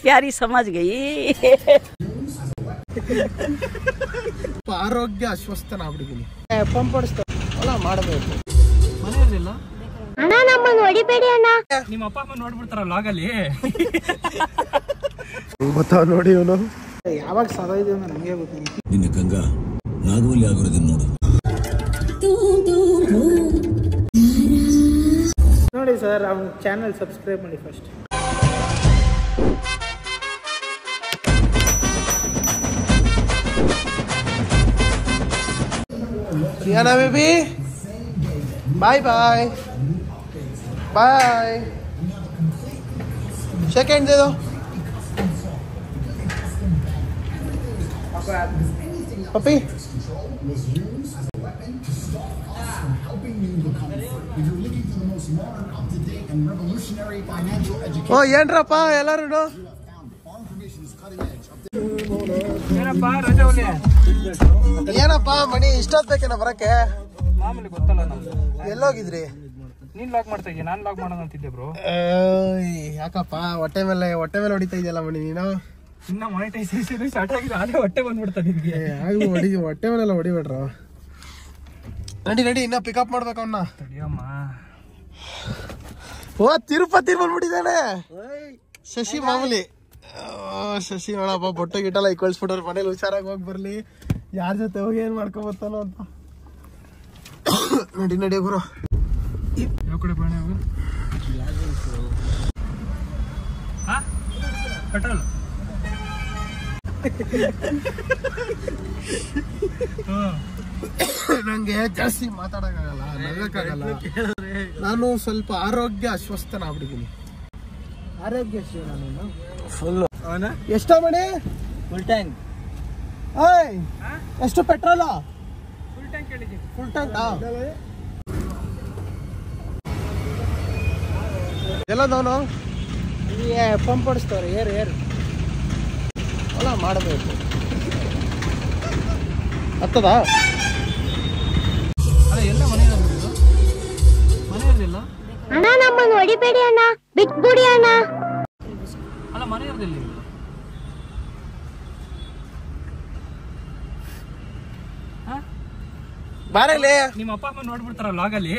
प्यारी समझ गई ಆರೋಗ್ಯ ಅಸ್ವಸ್ಥನಾಗ್ಬಿಟ್ಟಿದ್ದೀನಿ ಪಂಪ್ ಹೊಡಿಸ್ತಾ ಮಾಡಬೇಕು ಮನೆ ಇರಲಿಲ್ಲ ಅಣ್ಣ ನಮ್ಮನ್ನು ಹೊಡಿಬೇಡಿ ಅಣ್ಣ ನಿಮ್ಮ ಅಪ್ಪ ಅಮ್ಮ ನೋಡ್ಬಿಡ್ತಾರ ಲಾಗಲ್ಲಿ ಗೊತ್ತಾವ ನೋಡಿ ಇವನು ಯಾವಾಗ ಸಾಯಿದೆ ಅಂತ ನಮಗೆ ಗೊತ್ತಿಲ್ಲ ನಿನ್ನ ಗಂಗಾ ನಾಗವಲ್ಲಿ ಆಗಿರೋದನ್ನ ನೋಡು ನೋಡಿ ಸರ್ ಅವ್ನ ಚಾನಲ್ ಸಬ್ಸ್ಕ್ರೈಬ್ ಮಾಡಿ first Rihanna baby bye bye bye shake hand de do puppy oh yenrappa ellaru ಏನಪ್ಪ ಮಣಿ ಇಷ್ಟೊತ್ತು ಬೇಕೇನ ಬರಕ್ಕೆ ಮಾಮೂಲಿ ಗೊತ್ತಲ್ಲ ನಮ್ದು ಎಲ್ಲೋಗಿದ್ರಿ ನೀನ್ ಲಾಕ್ ಮಾಡ್ತಾ ಇದೀಯ ನಾನ್ ಲಾಕ್ ಮಾಡೋಣ ಅಂತಿದ್ದೆ ಬ್ರೋ ಯಾಕಪ್ಪ ಹೊಟ್ಟೆ ಮೇಲೆ ಹೊಡಿತಾ ಇದೆಯಲ್ಲ ಮಣಿ ನೀನು ಇನ್ನ ಮಾನಿಟೈಸೇಷನ್ ಸ್ಟಾರ್ಟ್ ಆಗಿದೆ ಅದೇ ಹೊಟ್ಟೆ ಬಂದ್ಬಿಡ್ತಾ ನಿನ್ಗೆ ಹೊಟ್ಟೆ ಮೇಲೆಲ್ಲ ಹೊಡಿಬೇಡ್ರ ನಡಿ ಇನ್ನ ಪಿಕಪ್ ಮಾಡ್ಬೇಕು ಅವನ್ನ ತಡಿಯಮ್ಮ ಓ ತಿರುಪತಿ ಬಂದ್ಬಿಟ್ಟಿದ್ದಾನೆ ಶಶಿ ಮಾಮೂಲಿ ಶಶಿ ನೋಡಪ್ಪ ಬೊಟ್ಟೆ ಗಿಟ್ಟೆಲ್ಲ ಇಕ್ಕೊಳ್ಸ್ಬಿಟ್ಟವ್ರು ಮನೇಲಿ ಹುಷಾರಾಗಿ ಹೋಗಿ ಬರ್ಲಿ ಯಾರ ಜೊತೆ ಹೋಗಿ ಏನ್ ಮಾಡ್ಕೊಬರ್ತಾನೋ ಅಂತ ನಡಿ ಗುರು ಯಾವ ಕಡೆ ಬಾಣ ಪೆಟ್ರೋಲ್ ನಂಗೆ ಜಾಸ್ತಿ ಮಾತಾಡಕ್ಕಾಗಲ್ಲ ನಗಕ್ಕಾಗಲ್ಲ ನಾನು ಸ್ವಲ್ಪ ಆರೋಗ್ಯ ಅಸ್ವಸ್ಥನಾಗ್ಬಿಟ್ಟಿದ್ದೀನಿ ಆರೋಗ್ಯ ನಾನು ಫುಲ್ ಎಷ್ಟೋ ಮಣಿ ಫುಲ್ ಟ್ಯಾಂಕ್ ಎಷ್ಟು ಪೆಟ್ರೋಲ್ ಫುಲ್ ಟ್ಯಾಂಕ್ ಹೇಳಿದ್ದೀನಿ ಫುಲ್ ಟ್ಯಾಂಕ್ ಎಲ್ಲದವನು ಪಂಪ್ ಹೊಡಿಸ್ತವ್ರೆ ಏರು ಅಲ್ಲ ಮಾಡಬೇಕು ಹತ್ತದ ಅಲ್ಲ ಎಲ್ಲ ಮನೆ ಇರಲಿಲ್ಲ ಅಣ್ಣ ನಮ್ಮನ್ನು ಹೊಡಿಬೇಡಿ ಅಣ್ಣ ಬಿಟ್ಬಿಡಿ ಅಣ್ಣ ಅಲ್ಲ ಮನೆ ಇರಲಿಲ್ಲ ಬಾರಲ್ಲಿ ನಿಮ್ಮ ಅಪ್ಪ ಅಮ್ಮ ನೋಡ್ಬಿಡ್ತಾರ ಲಾಗಲ್ಲಿ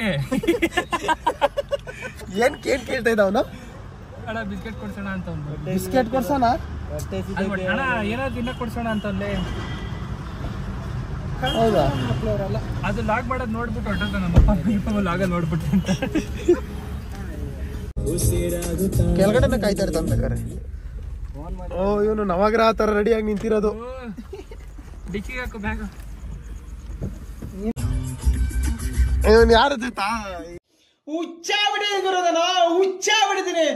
ಏನ್ ಕೇಳ್ತಾ ಇದ್ದ ಅವನು ಅಣ್ಣ ಬಿಸ್ಕೆಟ್ ಕೊಡ್ಸೋಣ ಅಂತ ಬಿಸ್ಕೆಟ್ ಕೊಡ್ಸೋಣ ಅಣ್ಣ ಏನಾದ್ರು ತಿನ್ನಕ್ ಕೊಡ್ಸೋಣ ಅಂತಂದ್ರೆ ಹೌದಾ ಅದು ಲಾಗ್ ಮಾಡೋದು ನೋಡ್ಬಿಟ್ಟು ಹೊಟ್ಟದ ನಮ್ಮ ಅಪ್ಪ ಲಾಗಲ್ಲಿ ನೋಡ್ಬಿಟ್ಟು ಅಂತ ಕೆಳಗಡೆನ ಕಾಯ್ತಾ ಇರ್ತಾನೆ ಬೇಕಾರೆ ಓ ಇವನು ನವಗ್ರಹ ತರ ರೆಡಿಯಾಗಿ ನಿಂತಿರೋದು ಡಿಕ್ಕಿಗೆ ಹಾಕು ಬ್ಯಾಗ್ ಇವನು ಯಾರ ಹುಚ್ಚ ಬಿಡಿ ಗುರುದನ ಹುಚ್ಚ ಬಿಡಿದೀನಿ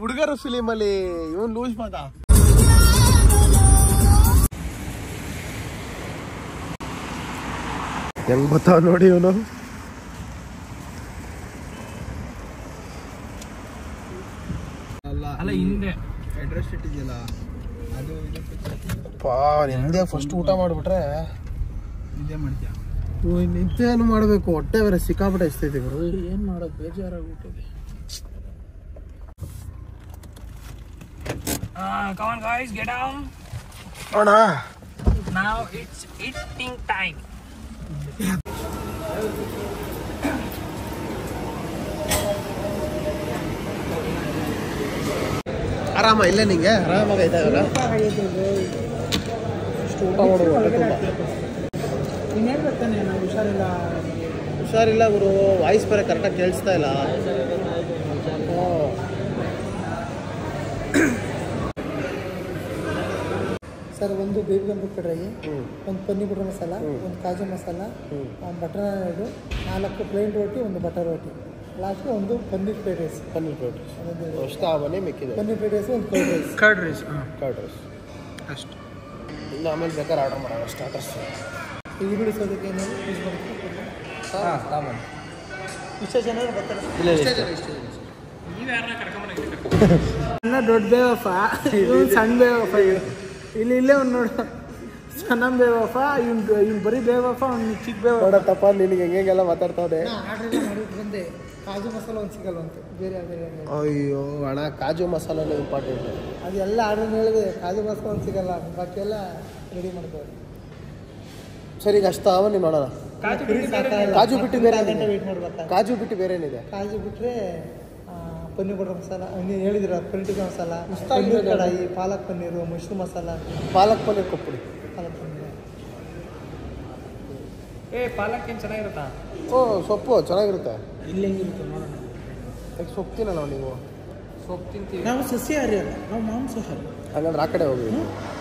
ಹುಡುಗರು ಫಿಲಿಮ್ ಅಲ್ಲಿ ಇವನ್ ಲೂಸ್ ಮಾತ ಹೆಂಗ್ ಬರ್ತಾವ ನೋಡಿ ಇವನು ಅಲ್ಲ ಹಿಂದೆ ಅಡ್ರೆಸ್ ಇಟ್ಟಿದ್ಯಲ್ಲ ಅದು ಹಿಂದೆ ಫಸ್ಟ್ ಊಟ ಮಾಡ್ಬಿಟ್ರೆ ಹಿಂದೆ ಮಾಡ್ತೀಯ ನಿಂತೇನು ಮಾಡಬೇಕು ಹೊಟ್ಟೆ ಬೇರೆ ಸಿಕ್ಕಾಬಿಟ್ಟೆ ಇಸ್ತೈತಿ ಗುರು ಏನ್ ಮಾಡೋದು ಬೇಜಾರಾಗ್ಬಿಟ್ಟಿದೆ come on guys get down ಅಣ್ಣ now it's eating time ಆರಾಮ ಇಲ್ಲ ನಿಂಗೆ ಆರಾಮಾಗೈತೆ ಅಷ್ಟು ಊಟ ಮಾಡು ಹೊಟ್ಟೆ ತುಂಬ ಇನ್ನೇನು ಬರ್ತಾನೆ ನಾವು ಹುಷಾರಿಲ್ಲ ಗುರು ವಾಯ್ಸ್ ಬೇರೆ ಕರೆಕ್ಟಾಗಿ ಕೇಳಿಸ್ತಾ ಇಲ್ಲ ಸರ್ ಒಂದು ಬೇಬಿ ಗಂಬು ಕಡ್ರೈ ಒಂದು ಪನ್ನೀರ್ ಬಟರ್ ಮಸಾಲ ಒಂದು ಕಾಜು ಮಸಾಲ ಬಟರ್ ನಾನ್ 4 ಪ್ಲೇನ್ ರೋಟಿ ಒಂದು ಬಟರ್ ರೋಟಿ ಲಾಸ್ಟ್ಗೆ ಒಂದು ಪನ್ನೀರ್ ಫ್ರೈಡ್ ರೈಸ್ ಅಷ್ಟು ಆವನೆ ಮಿಕ್ಕಿದೆ ಪನ್ನೀರ್ ಫ್ರೈಡ್ ರೈಸ್ ಒಂದು ಕರ್ಡ್ ರೈಸ್ ಕರ್ಡ್ ರೈಸ್ ಅಷ್ಟು ಇನ್ನು ಆಮೇಲೆ ಬೇಕಾದ್ರೆ ಆರ್ಡರ್ ಮಾಡೋಣ ಸ್ಟಾರ್ಟರ್ಸ್ ಈರುಳ್ಳಿ ಸೌದಕ್ಕೆ ಏನಾದ್ರು ಯೂಸ್ ಮಾಡ್ತೀವಿ ಇಷ್ಟೇ ಜನ ಬರ್ತಾರೆ ದೊಡ್ಡ ಬೇವಪ್ಪ ಇವ್ ಸಣ್ಣ ಬೇವಪ್ಪ ಇಲ್ಲಿ ಇಲ್ಲೇ ಒಂದು ನೋಡು ಸನಮ್ ಬೇವಫ ಇವ್ನು ಬರೀ ಬೇವಫ ಅವ್ನು ಚಿಕ್ಕ ಬೇವ ನೋಡತ್ತಪ್ಪ ನಿನಗೆ ಹೆಂಗೆಲ್ಲ ಮಾತಾಡ್ತಾವೆ. ಆರ್ಡ್ರ್ ಎಲ್ಲ ಮಾಡಿಬಿಟ್ಟು ಬಂದೆ. ಕಾಜು ಮಸಾಲ ಒಂದು ಸಿಗಲ್ವಂತೆ, ಬೇರೆ ಬೇರೆ. ಅಯ್ಯೋ ಅಣ್ಣ, ಕಾಜು ಮಸಾಲನೇ ಇಂಪಾರ್ಟೆಂಟ್. ಅದೆಲ್ಲ ಆರ್ಡ್ರ್ ಹೇಳಿದೆ, ಕಾಜು ಮಸಾಲ ಒಂದು ಸಿಗಲ್ಲ, ಬಾಕಿ ಎಲ್ಲ ರೆಡಿ ಮಾಡ್ತಾರೆ. ಸರಿ, ಈಗ ಅಷ್ಟು ಅವನ್ನೇ ಮಾಡೋಣ. ಕಾಜು ಬಿಟ್ಟು ಬೇರೆ ವೇಟ್ ಮಾಡ್ಬೇಕಾ? ಕಾಜು ಬಿಟ್ಟು ಬೇರೆ ಏನಿದೆ? ಕಾಜು ಬಿಟ್ಟರೆ ಪನ್ನೀರ್ ಬಟರ್ ಮಸಾಲ, ನೀವು ಹೇಳಿದ್ರ ಪನ್ನೀರ್ ಟಿಕ್ಕಾ ಮಸಾಲ, ಪನ್ನೀರ್ ಕಡಾಯಿ, ಪಾಲಕ್ ಪನ್ನೀರು, ಮಶ್ರೂಮ್ ಮಸಾಲ, ಪಾಲಕ್ ಪನ್ನೀರ್ ಕೊಟ್ಬಿಡಿ. ಪಾಲಕ್ ಪನ್ನೀರ್. ಪಾಲಕ್ ಏನು ಚೆನ್ನಾಗಿರುತ್ತಾ? ಓ, ಸೊಪ್ಪು ಚೆನ್ನಾಗಿರುತ್ತೆ. ಇಲ್ಲಿ ಹೆಂಗಿರುತ್ತೆ ನೋಡೋಣ. ಈಗ ಸೊಪ್ಪು ತಿನ್ನಲ್ಲ ನೀವು? ಸೊಪ್ಪು ತಿಂತೀವಿ ನಾವು ಸಸ್ಯಾಹಾರಿ ಅಲ್ಲ, ನಾವು ಮಾಂಸಾಹಾರಿ. ಹಾಗಾದ್ರೆ ಆ ಕಡೆ ಹೋಗಿ.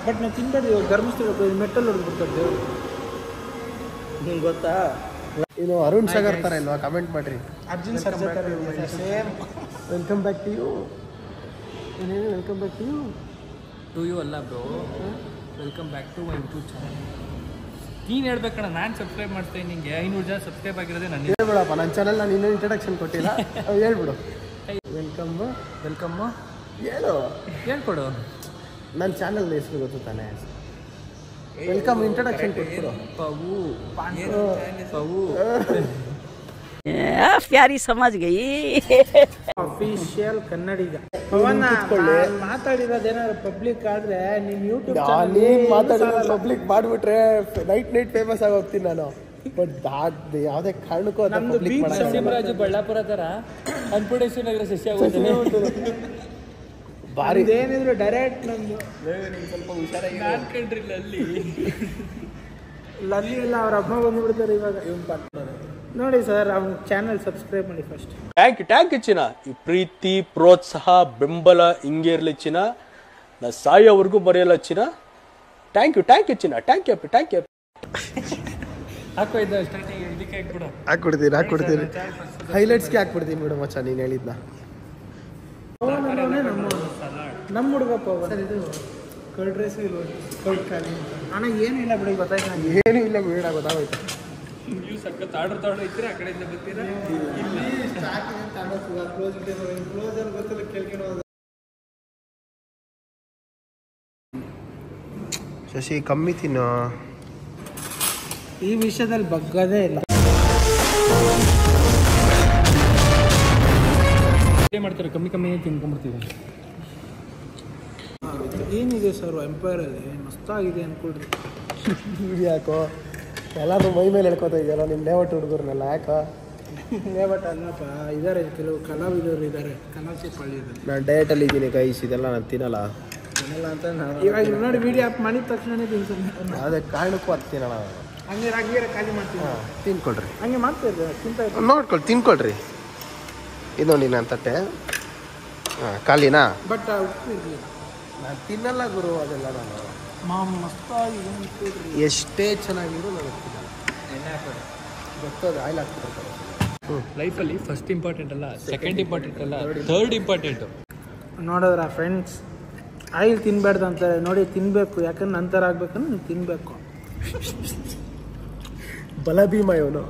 ಬಟ್ ನಾವು ತಿನ್ಬೇಡಿ, ಧರ್ಮಸ್ಥಳ ಮೆಟ್ಟಲ್ ಹೊಡೆದ್ಬಿಡ್ತಾರೆ ದೇವರು. ನಿಮ್ಗೆ ಗೊತ್ತಾ? ಇನ್ನು ಅರುಣ್ ಸಾಗರ್ ಥರ ಇಲ್ವಾ? ಕಮೆಂಟ್ ಮಾಡಿರಿ. ಅರ್ಜುನ್ ಸರ್ಜಾ ಥರ same. Welcome back to you. ಏನೇನು welcome back to you? To you ಅಲ್ಲ bro, welcome back to my YouTube channel. ನೀನು ಹೇಳ್ಬೇಕಣ್ಣ, ನಾನು ಸಬ್ಸ್ಕ್ರೈಬ್ ಮಾಡ್ತೀನಿ. ನಿಂಗೆ 500 ಜನ ಸಬ್ಸ್ಕ್ರೈಬ್ ಆಗಿರೋದೇ ನನಗೆ. ಹೇಳ್ಬಿಡಪ್ಪ, ನನ್ನ ಚಾನಲ್ ನಾನು ಇನ್ನೂ ಇಂಟ್ರಡಕ್ಷನ್ ಕೊಟ್ಟಿಲ್ಲ. ಹೇಳ್ಬಿಡು. ವೆಲ್ಕಮ್ಮು ಹೇಳು, ಹೇಳ್ಕೊಡು. ನನ್ನ ಚಾನಲ್ ಹೆಸರು ಗೊತ್ತು ತಾನೆ? ವೆಲ್ಕಮ್ ಇಂಟ್ರಡಕ್ಷನ್ ಕೊಟ್ಬಿಡು. ಪವು प्यारी समझ गई. ಅಫಿಷಿಯಲ್ ಕನ್ನಡಿಗ. ಪವನ ಮಾತಾಡಿರೋದೇನಾದ್ರು ಪಬ್ಲಿಕ್ ಆದ್ರೆ ನೀನ್ ಯೂಟ್ಯೂಬ್ ಮಾತಾಡಿರೋ ಪಬ್ಲಿಕ್ ಮಾಡ್ಬಿಟ್ರೆ ನೈಟ್ ಫೇಮಸ್ ಆಗಿ ಹೋಗ್ತೀನಿ ನಾನು. ಬಟ್ ಯಾವುದೇ ಕಾರಣಕ್ಕೂ ನಮ್ದು ನರಸಿಂಹರಾಜು ಬಳ್ಳಾಪುರ ಥರ ಅನ್ಪೂರ್ಣೇಶ್ವರ ನಗರ ಸಸ್ಯ ಆಗುತ್ತೆ. ಭಾರಿ ಏನಿದ್ರು ಡೈರೆಕ್ಟ್ ನಮ್ದು ಸ್ವಲ್ಪ ಹುಷಾರಾಗಿ ಕಂಡ್ರಿಲ್ಲ ಲಲ್ಲಿ ಎಲ್ಲ ಅವ್ರ ಅಮ್ಮ ಬಂದ್ಬಿಡ್ತಾರೆ ಇವಾಗ. ನೋಡಿ ಸರ್, ಅವ್ನ ಚಾನಲ್ ಸಬ್ಸ್ಕ್ರೈಬ್ ಮಾಡಿ ಫಸ್ಟ್. ಟ್ಯಾಂಕ್ ಚಿನ್ನ. ಈ ಪ್ರೀತಿ, ಪ್ರೋತ್ಸಾಹ, ಬೆಂಬಲ ಹಿಂಗೆ ಇರಲಿ ಚಿನ್ನ. ನಾ ಸಾಯೋವರೆಗೂ ಬರೆಯಲ್ಲ ಚಿನ್ನ. ಥ್ಯಾಂಕ್ ಯು ಚಿನ್ನ. Thank you. ಹಾಕೋ ಇದು ಸ್ಟಾರ್ಟಿಂಗ್ ಇದಕ್ಕೆ ಹಾಕ್ಬಿಡು. ಹಾಕ್ಬಿಡ್ತೀನಿ. ಹೈಲೈಟ್ಸ್ಗೆ ಹಾಕ್ಬಿಡ್ತೀನಿ ಬಿಡು ಮಚ್ಚ, ನೀನು ಹೇಳಿದ್ನ. ನಮ್ಮ ಹುಡುಗ ಪವನ್. ಇದು ಕರ್ಡ್ ರೈಸ್ ಇಲ್ಲ, ಕರ್ಡ್ ಖಾಲಿ ಅಣ್ಣ ಏನಿಲ್ಲ ಬಿಡಿ, ಗೊತ್ತಾಯ್ತು. ಏನೂ ಇಲ್ಲ ಬೇಡ, ಗೊತ್ತಾಗೋಯ್ತು. ನೀವು ಸಖತ್ ಆರ್ಡರ್ ಇದ್ರೆ ಆ ಕಡೆಯಿಂದ ಬರ್ತೀರಾ. ಶಶಿ ಕಮ್ಮಿ ತಿನ್ನು. ಈ ವಿಷಯದಲ್ಲಿ ಬಗ್ಗದೇ ಇಲ್ಲ. ಮಾಡ್ತಾರೆ, ಕಮ್ಮಿ ತಿನ್ಕೊಂಡ್ಬಿಡ್ತೀವಿ. ಏನಿದೆ ಸರ್ ಎಂಪೈರಲ್ಲಿ, ಮಸ್ತಾಗಿದೆ ಅನ್ಕೊಳ್ರಿ. ಯಾಕೋ ಎಲ್ಲರೂ ಮೈ ಮೇಲೆ ಹೇಳ್ಕೊತಾ ಇದೆಯಲ್ಲ ನಿಮ್ಮ ನೇವಟ್ಟು ಹುಡುಗರನ್ನೆಲ್ಲ? ಯಾಕೋ ಬಟ್ ಅಲ್ಲಪ್ಪ, ಇದ್ದಾರೆ ಕೆಲವು ಕಲಾವಿದರು ಇದ್ದಾರೆ, ಕಲಾಚಿಪಳ್ಳಿಯಲ್ಲಿ. ನಾನು ಡಯಟಲ್ಲಿ ಇದ್ದೀನಿ ಗೈಸ್, ಇದೆಲ್ಲ ನಾನು ತಿನ್ನಲ್ಲ ಅಂತ ಇವಾಗ ನೋಡಿ ವಿಡಿಯೋ ಆಪ್ ಮಾಡಿದ ತಕ್ಷಣನೇ ತಿನ್ಸೋಣ. ಅದೇ ಕಾರಣಕ್ಕೂ ಅದು ತಿನ್ನಲ್ಲ. ಹಂಗೆ ಖಾಲಿ ಮಾಡ್ತೀವಿ. ತಿನ್ಕೊಳ್ರಿ, ಹಂಗೆ ಮಾಡ್ತಾ ಇದ್ದೆ, ತಿಂತಾ ಇದ್ದೆ. ನೋಡ್ಕೊಳ್ಳಿ, ತಿನ್ಕೊಳ್ರಿ. ಇದು ನೋಡಿ ನನ್ನ ತಟ್ಟೆ. ಹಾಂ, ಖಾಲಿನಾ? ಬಟ್ ಉಪ್ಪು ಇರಲಿಲ್ಲ. ನಾನು ತಿನ್ನಲ್ಲ ಗುರು ಅದೆಲ್ಲ. ನಾನು ಮಸ್ತಾಗಿದೆ. ಎಷ್ಟೇ ಚೆನ್ನಾಗಿರೋ ನನಗೆ ತಿನ್ನಲ್ಲ. ಎಣ್ಣೆ ಹಾಕೋದು ಗೊತ್ತದ, ಆಯಿಲ್ ಹಾಕ್ಬಿಡ್ತಾರೆ. ಲೈಫಲ್ಲಿ ಫಸ್ಟ್ ಇಂಪಾರ್ಟೆಂಟ್ ಅಲ್ಲ, ಸೆಕೆಂಡ್ ಇಂಪಾರ್ಟೆಂಟ್ ಅಲ್ಲ, ಥರ್ಡ್ ಇಂಪಾರ್ಟೆಂಟು. ನೋಡಿದ್ರ ಫ್ರೆಂಡ್ಸ್, ಆಯಿಲ್ ತಿನ್ಬಾರ್ದು ಅಂತಾರೆ. ನೋಡಿ, ತಿನ್ನಬೇಕು. ಯಾಕಂದ್ರೆ ನಂತರ ಆಗ್ಬೇಕಂದ್ರೆ ನೀವು ತಿನ್ನಬೇಕು. ಬಲಭೀಮ ಇವನು.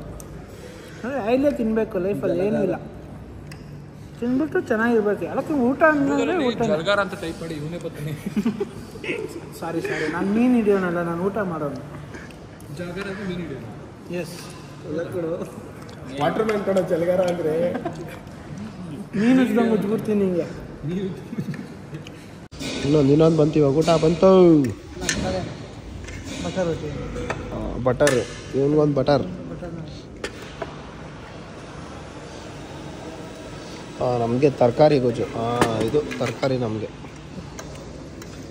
ನೋಡಿ, ಆಯಿಲೇ ತಿನ್ನಬೇಕು ಲೈಫಲ್ಲಿ, ಏನಿಲ್ಲ. ತಿನ್ಬಿಟ್ಟು ಚೆನ್ನಾಗಿರ್ಬೇಕು. ಅದಕ್ಕೆ ಊಟ ಅಂದರೆ ಊಟ. ಜಲ್ಗಾರ ಅಂತ ಟೈಪ್ ಮಾಡಿ ಇವನೇ ಬರ್ತಾನೆ. ಸಾರಿ, ನಾನು ಮೀನು ಹಿಡಿಯೋನಲ್ಲ, ನಾನು ಊಟ ಮಾಡೋನು. ಜಲ್ಗಾರ ಅಂತ ಮೀನು ಹಿಡಿಯೋದು. ಎಸ್, ವಾಟರ್ ಮ್ಯಾನ್ ಕೊಡೋ ಜಲಗಾರ ಅಂದರೆ ಮೀನು ಹಿಡ್ದಂಗೆ ಮುಚ್ಬಿಡ್ತೀನಿ ಹಿಂಗೆ. ಇನ್ನೊಂದು ಬಂತು, ಇವಾಗ ಊಟ ಬಂತು. ಬಟರ್ ರೊಟ್ಟಿ, ಬಟರ್. ಇವನಿಗೊಂದು ಬಟರ್. ನಮಗೆ ತರಕಾರಿ ಗೊಜ್ಜು. ಇದು ತರಕಾರಿ ನಮಗೆ.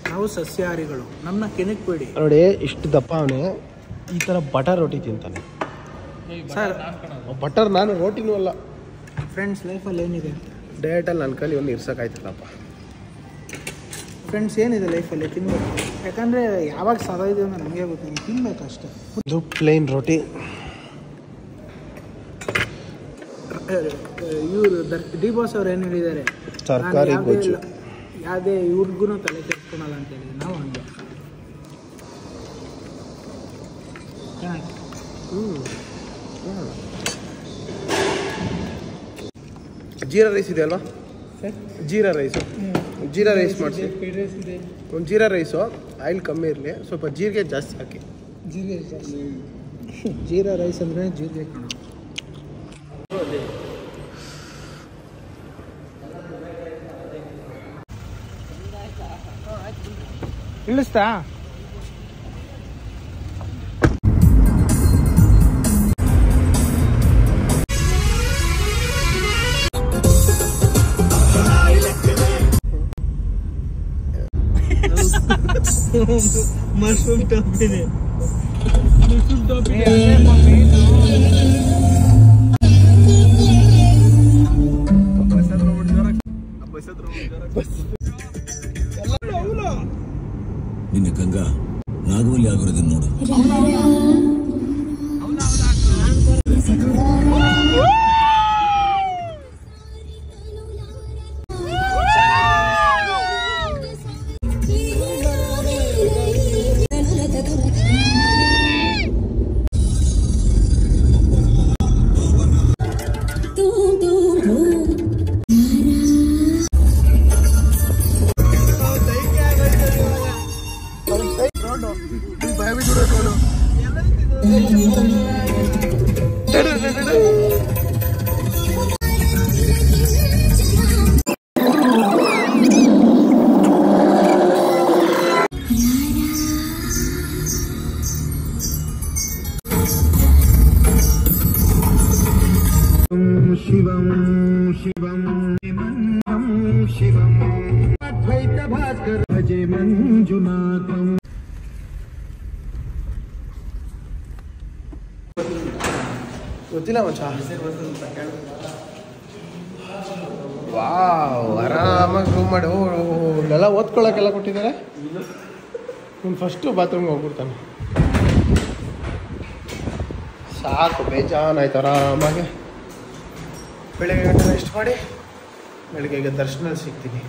ನಾವು ಸಸ್ಯಾಹಾರಿಗಳು, ನಮ್ಮನ್ನ ಕೆಣಕ್ಬೇಡಿ. ನೋಡಿ, ಇಷ್ಟು ದಪ್ಪ ಅವನೇ ಈ ಥರ ಬಟರ್ ರೊಟ್ಟಿ ತಿಂತಾನೆ. ಸರ್, ಬಟರ್ ನಾನು ರೋಟಿನೂ ಅಲ್ಲ. ಫ್ರೆಂಡ್ಸ್, ಲೈಫಲ್ಲಿ ಏನಿದೆ? ಡಯಟಲ್ಲಿ ನನ್ನ ಕೈಲಿ ಒಂದು ಇರ್ಸೋಕ್ಕಾಯ್ತದಪ್ಪ. ಫ್ರೆಂಡ್ಸ್, ಏನಿದೆ ಲೈಫಲ್ಲಿ? ತಿನ್ಬೇಕು. ಯಾಕಂದರೆ ಯಾವಾಗ ಸಾಧ್ಯ ಅಂದರೆ ನಮಗೆ ಗೊತ್ತಿಲ್ಲ, ತಿನ್ಬೇಕು ಅಷ್ಟೇ. ಇದು ಪ್ಲೇನ್ ರೋಟಿ. ಇವರು ಡಿ ಬಾಸ್ ಅವ್ರು ಏನು ಹೇಳಿದ್ದಾರೆ? ತರಕಾರಿ ಗೊಜ್ಜು. ಯಾವುದೇ ಇವ್ರಿಗೂ ತಲೆ ಕೆಡ್ಸ್ಕೊಳಲ್ಲ ಅಂತ ಹೇಳಿದ್ರು. ನಾವು ಹಂಗೆ. ಜೀರಾ ರೈಸ್ ಇದೆ ಅಲ್ವಾ? ಜೀರಾ ರೈಸು. ಜೀರಾ ರೈಸ್ ಮಾಡಿಸಿ. ಒಂದು ಜೀರಾ ರೈಸು ಆಯಿಲ್ ಕಮ್ಮಿ ಇರಲಿ, ಸ್ವಲ್ಪ ಜೀರಿಗೆ ಜಾಸ್ತಿ ಹಾಕಿ. ಜೀರಿಗೆ ಜಾಸ್ತಿ. ಜೀರಾ ರೈಸ್ ಅಂದರೆ ಜೀರಿಗೆ ಕಣ. ಇಳಿಸ್ತಾ ಮಶ್ರೂಮ್ ಟಾಪಿನೇ ನಿನ್ನ ಗಂಗ ನಾಗವಲ್ಲಿ ಆಗಿರೋದನ್ನ ನೋಡು. ಶಿವಂ ಶಿವಂ ಶಿವಂ ಅದ್ವೈತ ಭಾಸ್ಕರ ಭಜೆ ಮಂಜುನಾಥಂ. ಗೊತ್ತಿಲ್ಲ ಮಚ್ಚ. ವಾವ್, ಆರಾಮಾಗಿ ರೂಮ್ ಮಾಡಿ ಇಲ್ಲೆಲ್ಲ ಓದ್ಕೊಳ್ಳೋಕೆಲ್ಲ ಕೊಟ್ಟಿದ್ದಾರೆ. ಇವ್ನು ಫಸ್ಟು ಬಾತ್ರೂಮ್ಗೆ ಹೋಗ್ಬಿಡ್ತಾನೆ. ಸಾಕು, ಬೇಜಾನಾಯ್ತು ಆರಾಮಾಗಿ. ಬೆಳಗ್ಗೆ ಗಂಟೆ ರೆಸ್ಟ್ ಮಾಡಿ ಬೆಳಗ್ಗೆಗೆ ದರ್ಶನ ಸಿಗ್ತೀನಿ.